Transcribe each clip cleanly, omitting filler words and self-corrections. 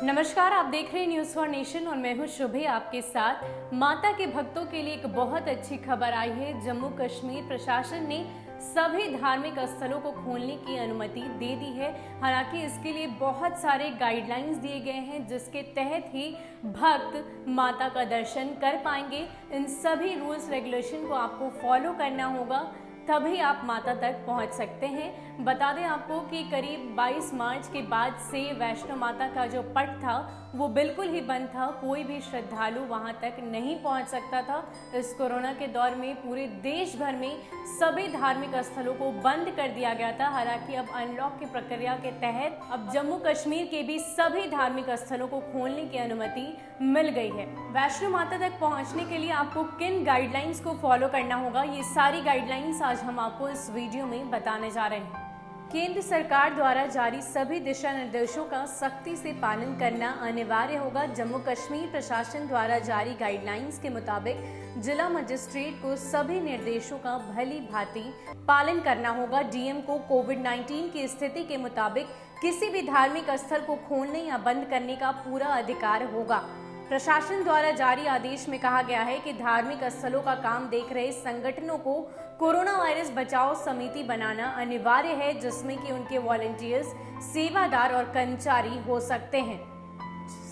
नमस्कार, आप देख रहे हैं न्यूज़ फॉर नेशन और मैं हूं शुभी आपके साथ। माता के भक्तों के लिए एक बहुत अच्छी खबर आई है। जम्मू कश्मीर प्रशासन ने सभी धार्मिक स्थलों को खोलने की अनुमति दे दी है। हालांकि इसके लिए बहुत सारे गाइडलाइंस दिए गए हैं जिसके तहत ही भक्त माता का दर्शन कर पाएंगे। इन सभी रूल्स रेगुलेशन को आपको फॉलो करना होगा, तभी आप माता तक पहुंच सकते हैं। बता दें आपको कि करीब 22 मार्च के बाद से वैष्णो माता का जो पट था वो बिल्कुल ही बंद था। कोई भी श्रद्धालु वहां तक नहीं पहुंच सकता था। इस कोरोना के दौर में पूरे देश भर में सभी धार्मिक स्थलों को बंद कर दिया गया था। हालांकि अब अनलॉक की प्रक्रिया के तहत अब जम्मू कश्मीर के भी सभी धार्मिक स्थलों को खोलने की अनुमति मिल गई है। वैष्णो माता तक पहुंचने के लिए आपको किन गाइडलाइंस को फॉलो करना होगा, ये सारी गाइडलाइंस आज हम आपको इस वीडियो में बताने जा रहे हैं। केंद्र सरकार द्वारा जारी सभी दिशा निर्देशों का सख्ती से पालन करना अनिवार्य होगा। जम्मू कश्मीर प्रशासन द्वारा जारी गाइडलाइंस के मुताबिक जिला मजिस्ट्रेट को सभी निर्देशों का भली भांति पालन करना होगा। डीएम को कोविड-19 की स्थिति के मुताबिक किसी भी धार्मिक स्थल को खोलने या बंद करने का पूरा अधिकार होगा। प्रशासन द्वारा जारी आदेश में कहा गया है कि धार्मिक स्थलों का काम देख रहे संगठनों को कोरोना वायरस बचाव समिति बनाना अनिवार्य है, जिसमें कि उनके वॉलंटियर्स, सेवादार और कर्मचारी हो सकते हैं।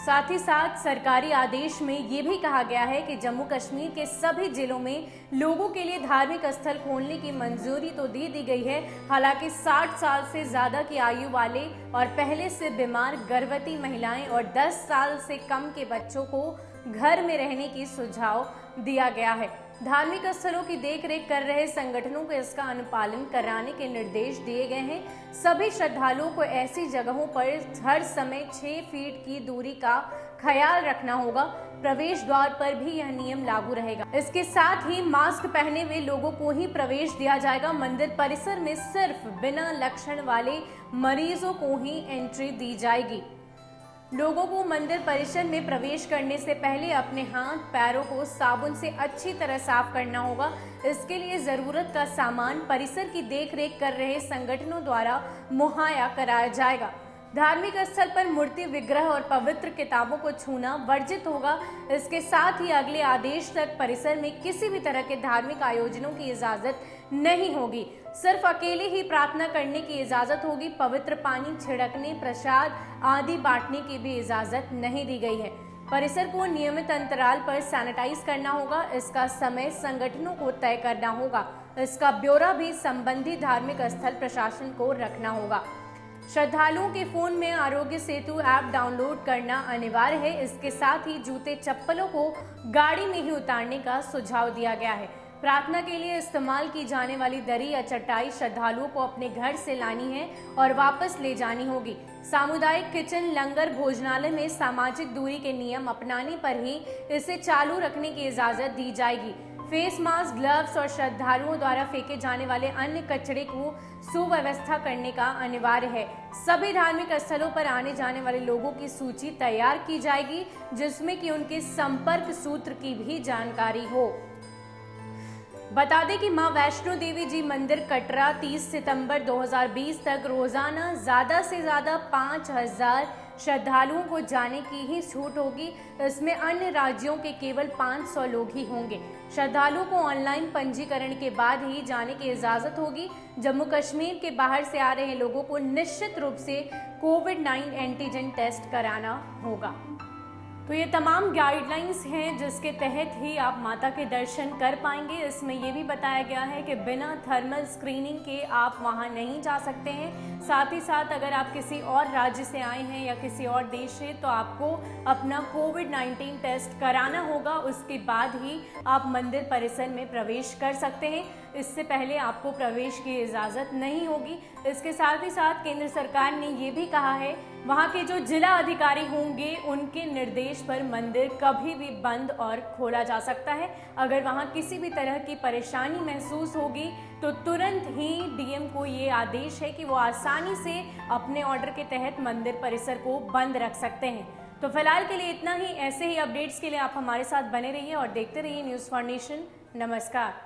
साथ ही साथ सरकारी आदेश में ये भी कहा गया है कि जम्मू कश्मीर के सभी जिलों में लोगों के लिए धार्मिक स्थल खोलने की मंजूरी तो दे दी गई है। हालांकि 60 साल से ज्यादा की आयु वाले और पहले से बीमार गर्भवती महिलाएं और 10 साल से कम के बच्चों को घर में रहने की सुझाव दिया गया है। धार्मिक स्थलों की देखरेख कर रहे संगठनों को इसका अनुपालन कराने के निर्देश दिए गए हैं। सभी श्रद्धालुओं को ऐसी जगहों पर हर समय 6 फीट की दूरी का ख्याल रखना होगा। प्रवेश द्वार पर भी यह नियम लागू रहेगा। इसके साथ ही मास्क पहने हुए लोगों को ही प्रवेश दिया जाएगा। मंदिर परिसर में सिर्फ बिना लक्षण वाले मरीजों को ही एंट्री दी जाएगी। लोगों को मंदिर परिसर में प्रवेश करने से पहले अपने हाथ पैरों को साबुन से अच्छी तरह साफ करना होगा। इसके लिए जरूरत का सामान परिसर की देखरेख कर रहे संगठनों द्वारा मुहैया कराया जाएगा। धार्मिक स्थल पर मूर्ति, विग्रह और पवित्र किताबों को छूना वर्जित होगा। इसके साथ ही अगले आदेश तक परिसर में किसी भी तरह के धार्मिक आयोजनों की इजाजत नहीं होगी। सिर्फ अकेले ही प्रार्थना करने की इजाजत होगी। पवित्र पानी छिड़कने, प्रसाद आदि बांटने की भी इजाजत नहीं दी गई है। परिसर को नियमित अंतराल पर सैनिटाइज करना होगा। इसका समय संगठनों को तय करना होगा। इसका ब्यौरा भी संबंधित धार्मिक स्थल प्रशासन को रखना होगा। श्रद्धालुओं के फोन में आरोग्य सेतु ऐप डाउनलोड करना अनिवार्य है। इसके साथ ही जूते चप्पलों को गाड़ी में ही उतारने का सुझाव दिया गया है। प्रार्थना के लिए इस्तेमाल की जाने वाली दरी या चटाई श्रद्धालुओं को अपने घर से लानी है और वापस ले जानी होगी। सामुदायिक किचन, लंगर, भोजनालय में सामाजिक दूरी के नियम अपनाने पर ही इसे चालू रखने की इजाजत दी जाएगी। फेस मास्क, ग्लव्स और श्रद्धालुओं द्वारा फेंके जाने वाले अन्य कचरे को सुव्यवस्था करने का अनिवार्य है। सभी धार्मिक स्थलों पर आने जाने वाले लोगों की सूची तैयार की जाएगी, जिसमें कि उनके संपर्क सूत्र की भी जानकारी हो। बता दें कि मां वैष्णो देवी जी मंदिर कटरा 30 सितंबर 2020 तक रोजाना ज्यादा से ज्यादा 5000 श्रद्धालुओं को जाने की ही छूट होगी। इसमें अन्य राज्यों के केवल 500 लोग ही होंगे। श्रद्धालुओं को ऑनलाइन पंजीकरण के बाद ही जाने की इजाजत होगी। जम्मू कश्मीर के बाहर से आ रहे लोगों को निश्चित रूप से कोविड-19 एंटीजन टेस्ट कराना होगा। तो ये तमाम गाइडलाइंस हैं जिसके तहत ही आप माता के दर्शन कर पाएंगे। इसमें ये भी बताया गया है कि बिना थर्मल स्क्रीनिंग के आप वहां नहीं जा सकते हैं। साथ ही साथ अगर आप किसी और राज्य से आए हैं या किसी और देश से, तो आपको अपना कोविड-19 टेस्ट कराना होगा। उसके बाद ही आप मंदिर परिसर में प्रवेश कर सकते हैं। इससे पहले आपको प्रवेश की इजाज़त नहीं होगी। इसके साथ ही साथ केंद्र सरकार ने ये भी कहा है वहाँ के जो जिला अधिकारी होंगे उनके निर्देश पर मंदिर कभी भी बंद और खोला जा सकता है। अगर वहाँ किसी भी तरह की परेशानी महसूस होगी तो तुरंत ही डीएम को ये आदेश है कि वो आसानी से अपने ऑर्डर के तहत मंदिर परिसर को बंद रख सकते हैं। तो फिलहाल के लिए इतना ही। ऐसे ही अपडेट्स के लिए आप हमारे साथ बने रहिए और देखते रहिए न्यूज़ फॉर नेशन। नमस्कार।